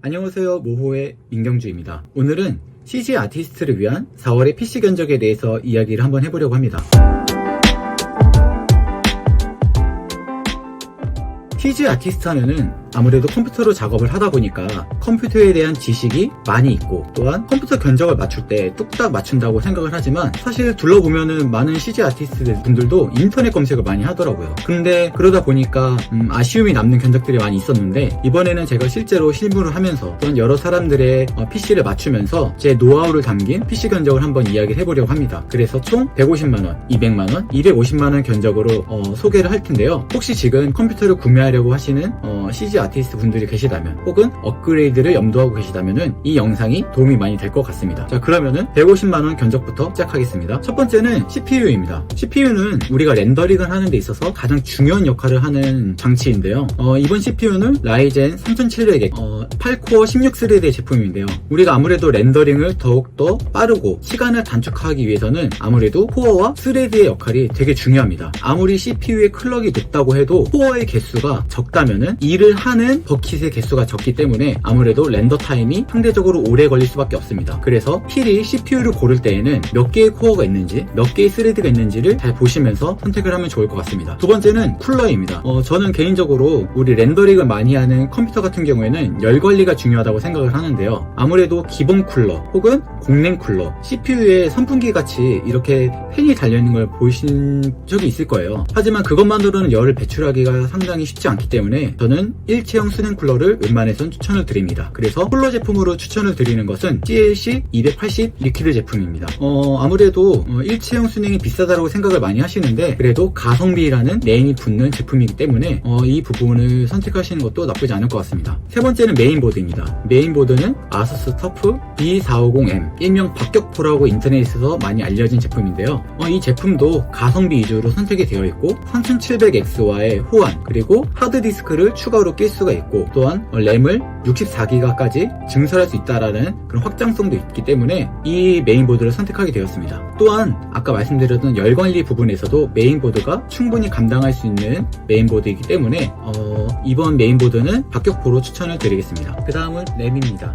안녕하세요, 모호의 민경주입니다. 오늘은 CG 아티스트를 위한 4월의 PC 견적에 대해서 이야기를 한번 해보려고 합니다. CG 아티스트 하면은 아무래도 컴퓨터로 작업을 하다 보니까 컴퓨터에 대한 지식이 많이 있고, 또한 컴퓨터 견적을 맞출 때 뚝딱 맞춘다고 생각을 하지만, 사실 둘러보면은 많은 CG 아티스트 분들도 인터넷 검색을 많이 하더라고요. 근데 그러다 보니까 아쉬움이 남는 견적들이 많이 있었는데, 이번에는 제가 실제로 실무를 하면서 또한 여러 사람들의 PC를 맞추면서 제 노하우를 담긴 PC 견적을 한번 이야기를 해보려고 합니다. 그래서 총 150만원, 200만원, 250만원 견적으로 소개를 할 텐데요. 혹시 지금 컴퓨터를 구매하려고 하시는 CG 아티스트 분들이 계시다면, 혹은 업그레이드를 염두하고 계시다면은 이 영상이 도움이 많이 될 것 같습니다. 자, 그러면은 150만원 견적부터 시작하겠습니다. 첫 번째는 CPU입니다. CPU는 우리가 렌더링을 하는 데 있어서 가장 중요한 역할을 하는 장치인데요. 이번 CPU는 라이젠 3700X 8코어 16스레드의 제품인데요. 우리가 아무래도 렌더링을 더욱더 빠르고 시간을 단축하기 위해서는 아무래도 코어와 스레드의 역할이 되게 중요합니다. 아무리 CPU의 클럭이 높다고 해도 코어의 개수가 적다면은 일을 하는 버킷의 개수가 적기 때문에 아무래도 렌더 타임이 상대적으로 오래 걸릴 수밖에 없습니다. 그래서 필히 CPU를 고를 때에는 몇 개의 코어가 있는지, 몇 개의 스레드가 있는지를 잘 보시면서 선택을 하면 좋을 것 같습니다. 두 번째는 쿨러입니다. 저는 개인적으로 우리 렌더링을 많이 하는 컴퓨터 같은 경우에는 열 관리가 중요하다고 생각을 하는데요. 아무래도 기본 쿨러 혹은 공랭 쿨러, CPU에 선풍기 같이 이렇게 팬이 달려있는 걸 보신 적이 있을 거예요. 하지만 그것만으로는 열을 배출하기가 상당히 쉽지 않기 때문에 저는 일체형 수냉 쿨러를 웬만해선 추천을 드립니다. 그래서 쿨러 제품으로 추천을 드리는 것은 CLC 280 리퀴드 제품입니다. 아무래도 일체형 수냉이 비싸다고 생각을 많이 하시는데, 그래도 가성비라는 네임이 붙는 제품이기 때문에 이 부분을 선택하시는 것도 나쁘지 않을 것 같습니다. 세 번째는 메인보드입니다. 메인보드는 아수스 터프 B450M, 일명 박격포라고 인터넷에서 많이 알려진 제품인데요. 이 제품도 가성비 위주로 선택이 되어 있고 3700X와의 호환, 그리고 하드디스크를 추가로 낄 수가 있고, 또한 램을 64기가까지 증설할 수 있다라는 그런 확장성도 있기 때문에 이 메인보드를 선택하게 되었습니다. 또한 아까 말씀드렸던 열관리 부분에서도 메인보드가 충분히 감당할 수 있는 메인보드이기 때문에 이번 메인보드는 박격포로 추천을 드리겠습니다. 그 다음은 램입니다.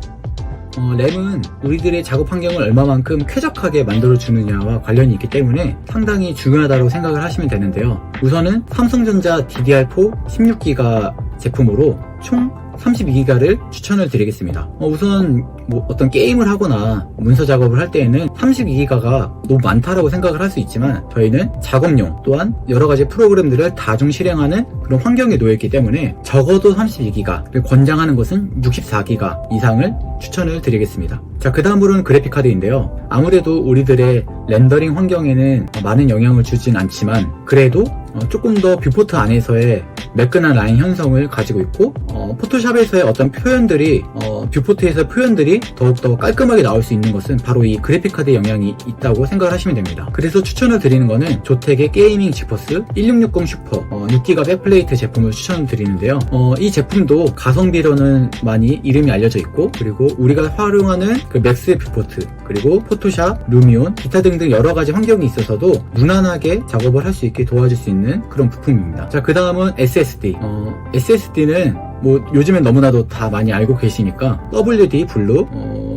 램은 우리들의 작업 환경을 얼마만큼 쾌적하게 만들어주느냐와 관련이 있기 때문에 상당히 중요하다고 생각을 하시면 되는데요. 우선은 삼성전자 DDR4 16기가 제품으로 총 32기가를 추천을 드리겠습니다. 우선 어떤 게임을 하거나 문서 작업을 할 때에는 32기가가 너무 많다라고 생각을 할 수 있지만, 저희는 작업용 또한 여러가지 프로그램들을 다중 실행하는 그런 환경에 놓여있기 때문에 적어도 32기가를 권장하는 것은 64기가 이상을 추천을 드리겠습니다. 자, 그 다음으로는 그래픽카드인데요. 아무래도 우리들의 렌더링 환경에는 많은 영향을 주진 않지만, 그래도 조금 더 뷰포트 안에서의 매끈한 라인 형성을 가지고 있고, 포토샵에서의 어떤 표현들이 뷰포트에서 표현들이 더욱더 깔끔하게 나올 수 있는 것은 바로 이 그래픽카드의 영향이 있다고 생각을 하시면 됩니다. 그래서 추천을 드리는 거는 조텍의 게이밍 지포스 1660 슈퍼 6기가 백플레이트 제품을 추천을 드리는데요. 이 제품도 가성비로는 많이 이름이 알려져 있고, 그리고 우리가 활용하는 그 맥스 뷰포트, 그리고 포토샵, 루미온, 기타 등등 여러가지 환경이 있어서도 무난하게 작업을 할 수 있게 도와줄 수 있는 그런 부품입니다. 자, 그 다음은 SSD. SSD는 요즘엔 너무나도 다 많이 알고 계시니까 WD 블루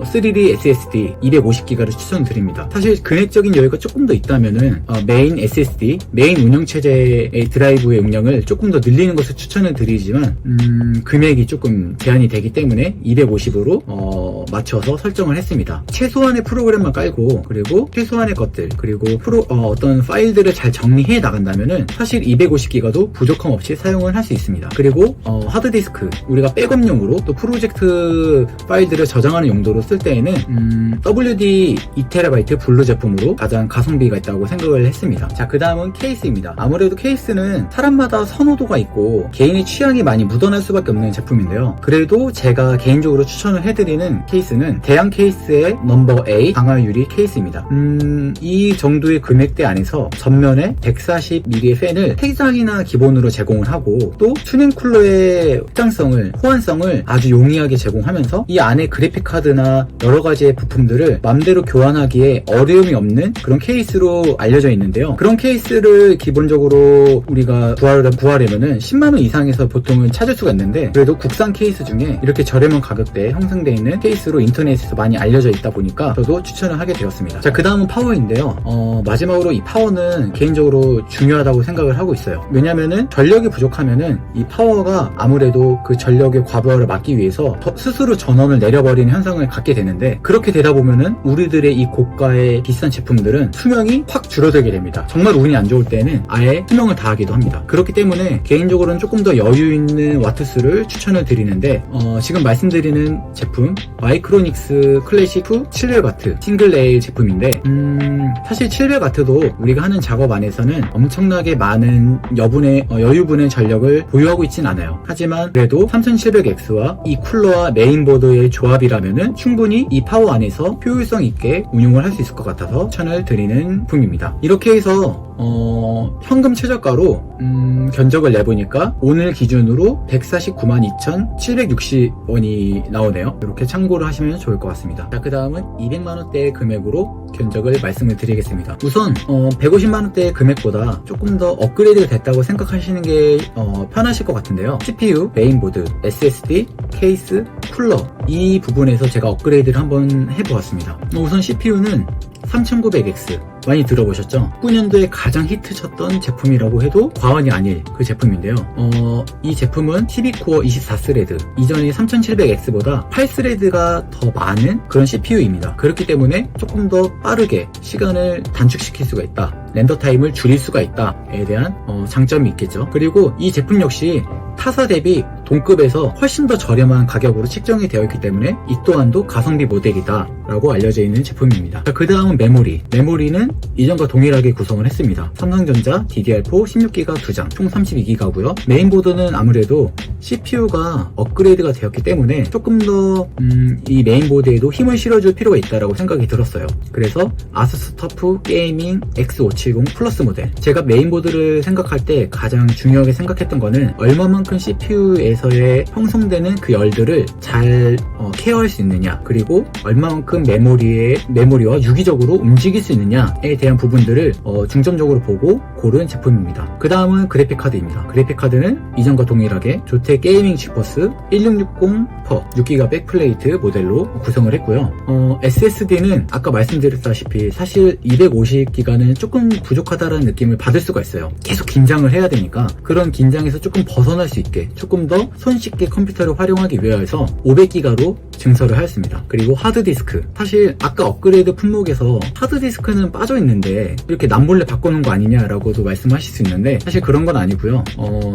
3D SSD 250기가를 추천드립니다. 사실 금액적인 여유가 조금 더 있다면은 메인 SSD, 메인 운영체제의 드라이브의 용량을 조금 더 늘리는 것을 추천을 드리지만, 금액이 조금 제한이 되기 때문에 250으로 맞춰서 설정을 했습니다. 최소한의 프로그램만 깔고, 그리고 최소한의 것들, 그리고 어떤 파일들을 잘 정리해 나간다면은 사실 250기가도 부족함 없이 사용을 할 수 있습니다. 그리고 하드디스크, 우리가 백업용으로 또 프로젝트 파일들을 저장하는 용도로 쓸 때에는 WD 2TB 블루 제품으로 가장 가성비가 있다고 생각을 했습니다. 자, 그 다음은 케이스입니다. 아무래도 케이스는 사람마다 선호도가 있고 개인의 취향이 많이 묻어날 수밖에 없는 제품인데요. 그래도 제가 개인적으로 추천을 해드리는 케이스 케이스는 대형 케이스의 넘버 A 강화 유리 케이스입니다. 이 정도의 금액대 안에서 전면에 140mm의 팬을 3장이나 기본으로 제공을 하고 또 튜닝 쿨러의 확장성을, 호환성을 아주 용이하게 제공하면서 이 안에 그래픽 카드나 여러 가지의 부품들을 맘대로 교환하기에 어려움이 없는 그런 케이스로 알려져 있는데요. 그런 케이스를 기본적으로 우리가 구하려면은 10만원 이상에서 보통은 찾을 수가 있는데, 그래도 국산 케이스 중에 이렇게 저렴한 가격대에 형성되어 있는 케이스로 인터넷에서 많이 알려져 있다 보니까 저도 추천을 하게 되었습니다. 자, 그 다음은 파워인데요. 마지막으로 이 파워는 개인적으로 중요하다고 생각을 하고 있어요. 왜냐면은 전력이 부족하면은 이 파워가 아무래도 그 전력의 과부하를 막기 위해서 스스로 전원을 내려버리는 현상을 갖게 되는데, 그렇게 되다 보면은 우리들의 이 고가의 비싼 제품들은 수명이 확 줄어들게 됩니다. 정말 운이 안 좋을 때는 아예 수명을 다하기도 합니다. 그렇기 때문에 개인적으로는 조금 더 여유 있는 와트수를 추천을 드리는데, 지금 말씀드리는 제품 마이크로닉스 클래식 2 700W 싱글 레일 제품인데, 사실 700W도 우리가 하는 작업 안에서는 엄청나게 많은 여유분의 전력을 보유하고 있진 않아요. 하지만 그래도 3700X와 이 쿨러와 메인보드의 조합이라면은 충분히 이 파워 안에서 효율성 있게 운용을 할 수 있을 것 같아서 추천을 드리는 제품입니다. 이렇게 해서 현금 최저가로 견적을 내보니까 오늘 기준으로 149만2,760원이 나오네요. 이렇게 참고를 하시면 좋을 것 같습니다. 자, 그 다음은 200만원대의 금액으로 견적을 말씀을 드리겠습니다. 우선 150만원대의 금액보다 조금 더 업그레이드가 됐다고 생각하시는 게 편하실 것 같은데요. CPU, 메인보드, SSD, 케이스, 쿨러, 이 부분에서 제가 업그레이드를 한번 해보았습니다. 우선 CPU는 3900X 많이 들어보셨죠? 19년도에 가장 히트쳤던 제품이라고 해도 과언이 아닐 그 제품인데요. 이 제품은 12코어 24스레드, 이전의 3700X보다 8스레드가 더 많은 그런 CPU입니다. 그렇기 때문에 조금 더 빠르게 시간을 단축시킬 수가 있다, 렌더 타임을 줄일 수가 있다에 대한 장점이 있겠죠. 그리고 이 제품 역시 타사 대비 동급에서 훨씬 더 저렴한 가격으로 책정이 되어 있기 때문에 이 또한도 가성비 모델이다 라고 알려져 있는 제품입니다. 그 다음은 메모리는 이전과 동일하게 구성을 했습니다. 삼성전자 DDR4 16GB 2장 총 32GB고요 메인보드는 아무래도 CPU가 업그레이드가 되었기 때문에 조금 더 이 메인보드에도 힘을 실어줄 필요가 있다고 생각이 들었어요. 그래서 아수스 터프 게이밍 X570 플러스 모델, 제가 메인보드를 생각할 때 가장 중요하게 생각했던 거는 얼마만큼 CPU에서의 형성되는 그 열들을 잘 케어할 수 있느냐, 그리고 얼마만큼 메모리와 유기적으로 움직일 수 있느냐에 대한 부분들을 중점적으로 보고 고른 제품입니다. 그 다음은 그래픽카드입니다. 그래픽카드는 이전과 동일하게 조텍 게이밍 지포스 1660 퍼 6GB 백플레이트 모델로 구성을 했고요. SSD는 아까 말씀드렸다시피 사실 250GB는 조금 부족하다라는 느낌을 받을 수가 있어요. 계속 긴장을 해야 되니까 그런 긴장에서 조금 벗어날 수 있게 조금 더 손쉽게 컴퓨터를 활용하기 위해서 500GB로 증설을 하였습니다. 그리고 하드디스크, 사실 아까 업그레이드 품목에서 하드디스크는 빠져있는데 이렇게 남몰래 바꿔놓은 거 아니냐라고도 말씀하실 수 있는데, 사실 그런 건 아니고요.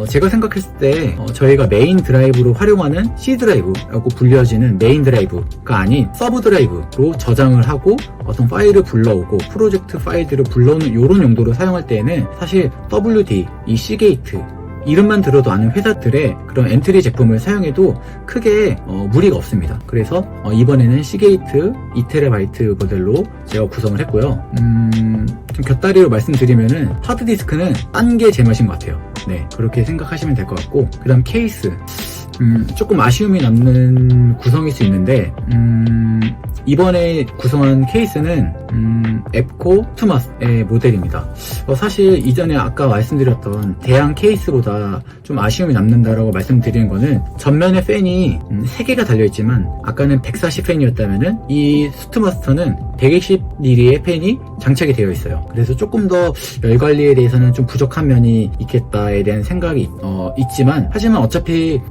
제가 생각했을 때 저희가 메인 드라이브로 활용하는 C 드라이브라고 불려지는 메인 드라이브가 아닌 서브 드라이브로 저장을 하고 어떤 파일을 불러오고 프로젝트 파일들을 불러오는 이런 용도로 사용할 때에는 사실 WD, 이 C게이트 이름만 들어도 아는 회사들의 그런 엔트리 제품을 사용해도 크게 무리가 없습니다. 그래서 이번에는 C게이트 2TB 모델로 제가 구성을 했고요. 좀 곁다리로 말씀드리면은 하드디스크는 딴 게 제맛인 것 같아요. 네, 그렇게 생각하시면 될 것 같고, 그 다음 케이스, 조금 아쉬움이 남는 구성일 수 있는데, 이번에 구성한 케이스는 앱코 투마스의 모델입니다. 사실 이전에 아까 말씀드렸던 대양 케이스보다 좀 아쉬움이 남는다라고 말씀드리는 거는, 전면에 팬이 3개가 달려있지만 아까는 140팬이었다면은 이 스투마스터는 120mm의 팬이 장착이 되어 있어요. 그래서 조금 더 열 관리에 대해서는 좀 부족한 면이 있겠다에 대한 생각이 있지만, 하지만 어차피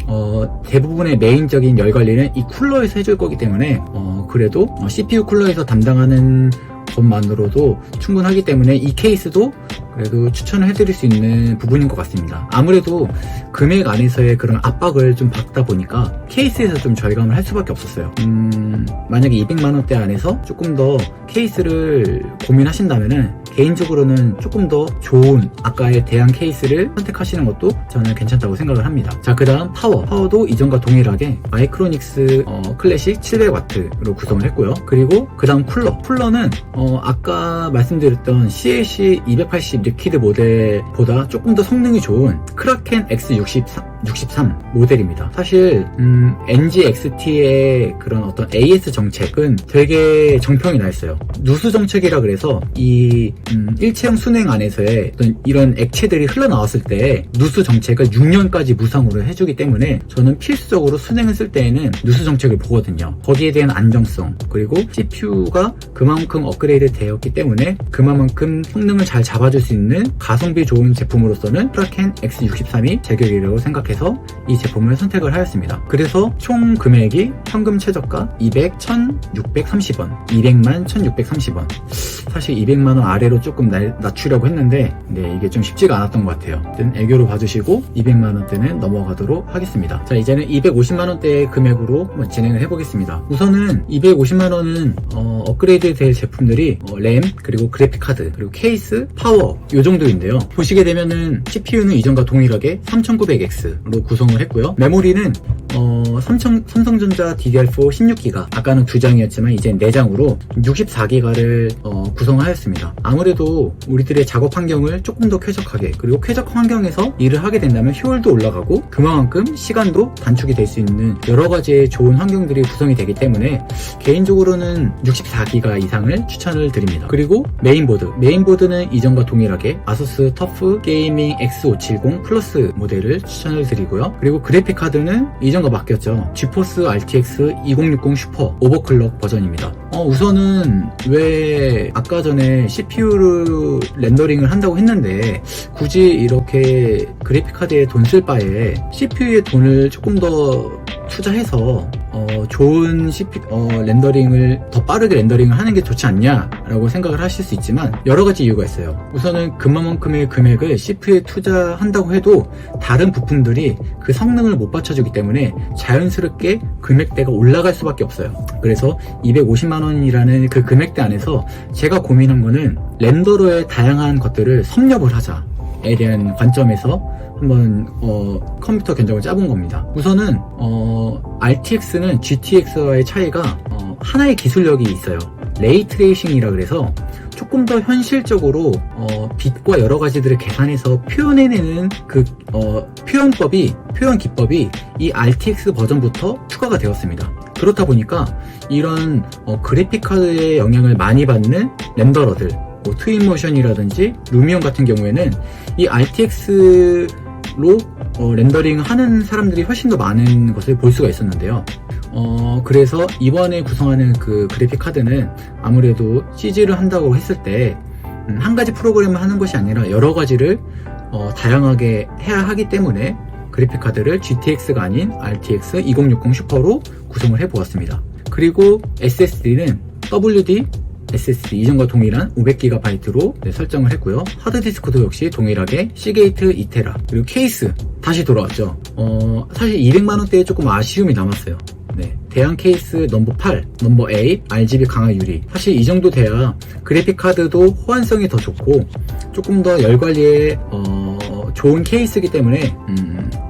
대부분의 메인적인 열 관리는 이 쿨러에서 해줄 거기 때문에 그래도 CPU 쿨러에서 담당하는 것만으로도 충분하기 때문에 이 케이스도 그래도 추천을 해드릴 수 있는 부분인 것 같습니다. 아무래도 금액 안에서의 그런 압박을 좀 받다 보니까 케이스에서 좀 절감을 할 수밖에 없었어요. 만약에 200만원대 안에서 조금 더 케이스를 고민하신다면은 개인적으로는 조금 더 좋은 아까의 대안 케이스를 선택하시는 것도 저는 괜찮다고 생각을 합니다. 자, 그 다음 파워도 이전과 동일하게 마이크로닉스 클래식 700W로 구성을 했고요. 그리고 그 다음 쿨러는 아까 말씀드렸던 CLC 280 리퀴드 모델보다 조금 더 성능이 좋은 크라켄 X63 모델입니다. 사실 NGXT의 그런 어떤 AS 정책은 되게 정평이 나 있어요. 누수 정책이라 그래서 이 일체형 순행 안에서의 어떤 이런 액체들이 흘러나왔을 때 누수 정책을 6년까지 무상으로 해주기 때문에 저는 필수적으로 순행을 쓸 때에는 누수 정책을 보거든요. 거기에 대한 안정성, 그리고 CPU가 그만큼 업그레이드 되었기 때문에 그만큼 성능을 잘 잡아줄 수 있는 가성비 좋은 제품으로서는 크라켄 X63이 제격이라고 생각해서 이 제품을 선택을 하였습니다. 그래서 총 금액이 현금 최저가 200,630원, 200만 1,630원. 사실 200만원 아래로 조금 낮추려고 했는데 이게 좀 쉽지가 않았던 것 같아요. 애교로 봐주시고 200만원대는 넘어가도록 하겠습니다. 자, 이제는 250만원대의 금액으로 진행을 해보겠습니다. 우선은 250만원은 업그레이드 될 제품들이 램, 그리고 그래픽카드, 그리고 케이스, 파워 요 정도인데요. 보시게 되면은 CPU는 이전과 동일하게 3900X로 구성을 했고요. 메모리는 삼성전자 DDR4 16기가, 아까는 2장이었지만 이젠 4장으로 64기가를 구성하였습니다. 아무래도 우리들의 작업 환경을 조금 더 쾌적하게, 그리고 쾌적 환경에서 일을 하게 된다면 효율도 올라가고 그만큼 시간도 단축이 될 수 있는 여러 가지의 좋은 환경들이 구성이 되기 때문에 개인적으로는 64기가 이상을 추천을 드립니다. 그리고 메인보드는 이전과 동일하게 아수스 터프 게이밍 X570 플러스 모델을 추천을 드리고요. 그리고 그래픽카드는 이전과 바뀌었죠. 지포스 RTX 2060 슈퍼 오버클럭 버전입니다. 우선은 왜 아까 전에 CPU를 렌더링을 한다고 했는데 굳이 이렇게 그래픽카드에 돈 쓸 바에 CPU에 돈을 조금 더 투자해서 좋은 렌더링을 더 빠르게 렌더링을 하는 게 좋지 않냐라고 생각을 하실 수 있지만 여러 가지 이유가 있어요. 우선은 그만큼의 금액을 CPU에 투자한다고 해도 다른 부품들이 그 성능을 못 받쳐주기 때문에 자연스럽게 금액대가 올라갈 수밖에 없어요. 그래서 250만원이라는 그 금액대 안에서 제가 고민한 거는 렌더러의 다양한 것들을 섭렵을 하자에 대한 관점에서 한번 컴퓨터 견적을 짜본 겁니다. 우선은 RTX는 GTX와의 차이가 하나의 기술력이 있어요. 레이트레이싱이라 그래서 조금 더 현실적으로 빛과 여러 가지들을 계산해서 표현해내는 그 표현 기법이 이 RTX 버전부터 추가가 되었습니다. 그렇다 보니까 이런 그래픽카드의 영향을 많이 받는 렌더러들, 트윈모션이라든지 루미온 같은 경우에는 이 RTX로 렌더링 하는 사람들이 훨씬 더 많은 것을 볼 수가 있었는데요. 그래서 이번에 구성하는 그 그래픽 카드는 아무래도 CG를 한다고 했을 때 한 가지 프로그램을 하는 것이 아니라 여러 가지를 다양하게 해야 하기 때문에 그래픽 카드를 GTX가 아닌 RTX 2060 슈퍼로 구성을 해보았습니다. 그리고 SSD는 WD SSD 이전과 동일한 500GB로 설정을 했고요. 하드디스크도 역시 동일하게 시게이트 2테라. 그리고 케이스 다시 돌아왔죠. 사실 200만원대에 조금 아쉬움이 남았어요. 대양 케이스 넘버 8, 넘버 8, RGB 강화 유리. 사실 이 정도 돼야 그래픽 카드도 호환성이 더 좋고 조금 더 열 관리에 좋은 케이스이기 때문에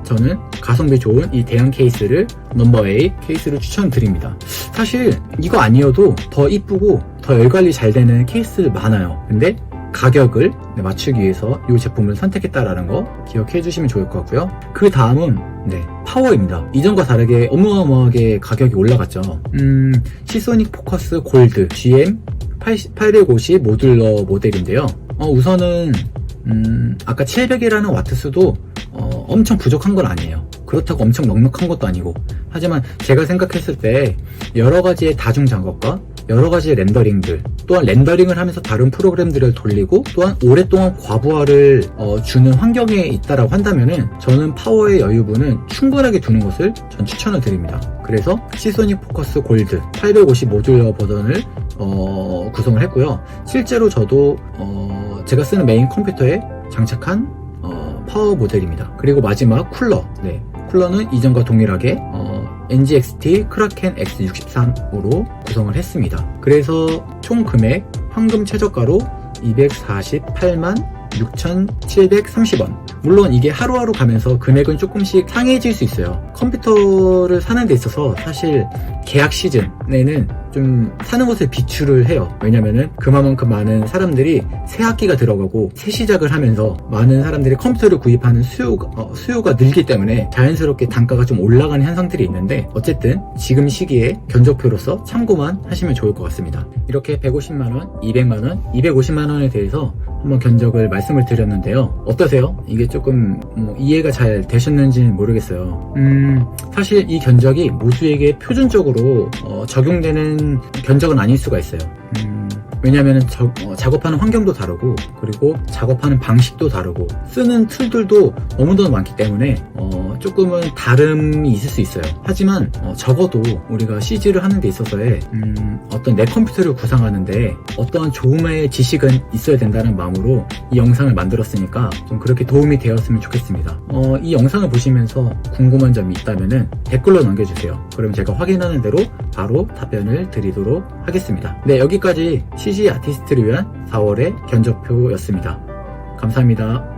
저는 가성비 좋은 이 대양 케이스를 넘버 8 케이스를 추천드립니다. 사실 이거 아니어도 더 이쁘고 더 열 관리 잘 되는 케이스들 많아요. 근데 가격을 맞추기 위해서 이 제품을 선택했다라는 거 기억해 주시면 좋을 것 같고요. 그 다음은 파워입니다. 이전과 다르게 어마어마하게 가격이 올라갔죠. 시소닉 포커스 골드 GM850 모듈러 모델인데요. 우선은 아까 700이라는 와트수도 엄청 부족한 건 아니에요. 그렇다고 엄청 넉넉한 것도 아니고. 하지만 제가 생각했을 때 여러 가지의 다중 작업과 여러 가지의 렌더링들, 또한 렌더링을 하면서 다른 프로그램들을 돌리고 또한 오랫동안 과부하를 주는 환경에 있다라고 한다면은 저는 파워의 여유분은 충분하게 두는 것을 전 추천을 드립니다. 그래서 시소닉 포커스 골드 850 모듈러 버전을 구성을 했고요. 실제로 저도 제가 쓰는 메인 컴퓨터에 장착한 파워 모델입니다. 그리고 마지막 쿨러. 쿨러는 이전과 동일하게 NGXT 크라켄 X63으로 구성을 했습니다. 그래서 총 금액 현금 최저가로 248만 6,730원. 물론 이게 하루하루 가면서 금액은 조금씩 상해질 수 있어요. 컴퓨터를 사는 데 있어서 사실 계약 시즌에는 좀 사는 것을 비추를 해요. 왜냐면은 그만큼 많은 사람들이 새 학기가 들어가고 새 시작을 하면서 많은 사람들이 컴퓨터를 구입하는 수요가 늘기 때문에 자연스럽게 단가가 좀 올라가는 현상들이 있는데, 어쨌든 지금 시기에 견적표로서 참고만 하시면 좋을 것 같습니다. 이렇게 150만원, 200만원, 250만원에 대해서 한번 견적을 말씀을 드렸는데요. 어떠세요? 이게 조금 이해가 잘 되셨는지는 모르겠어요. 사실 이 견적이 모두에게 표준적으로 적용되는 견적은 아닐 수가 있어요. 왜냐면은 작업하는 환경도 다르고, 그리고 작업하는 방식도 다르고, 쓰는 툴들도 너무너무 많기 때문에 조금은 다름이 있을 수 있어요. 하지만 적어도 우리가 CG를 하는 데 있어서의 어떤 내 컴퓨터를 구상하는데 어떤 조금의 지식은 있어야 된다는 마음으로 이 영상을 만들었으니까 좀 그렇게 도움이 되었으면 좋겠습니다. 이 영상을 보시면서 궁금한 점이 있다면은 댓글로 남겨주세요. 그럼 제가 확인하는 대로 바로 답변을 드리도록 하겠습니다. 네, 여기까지 CG 아티스트를 위한 4월의 견적표였습니다. 감사합니다.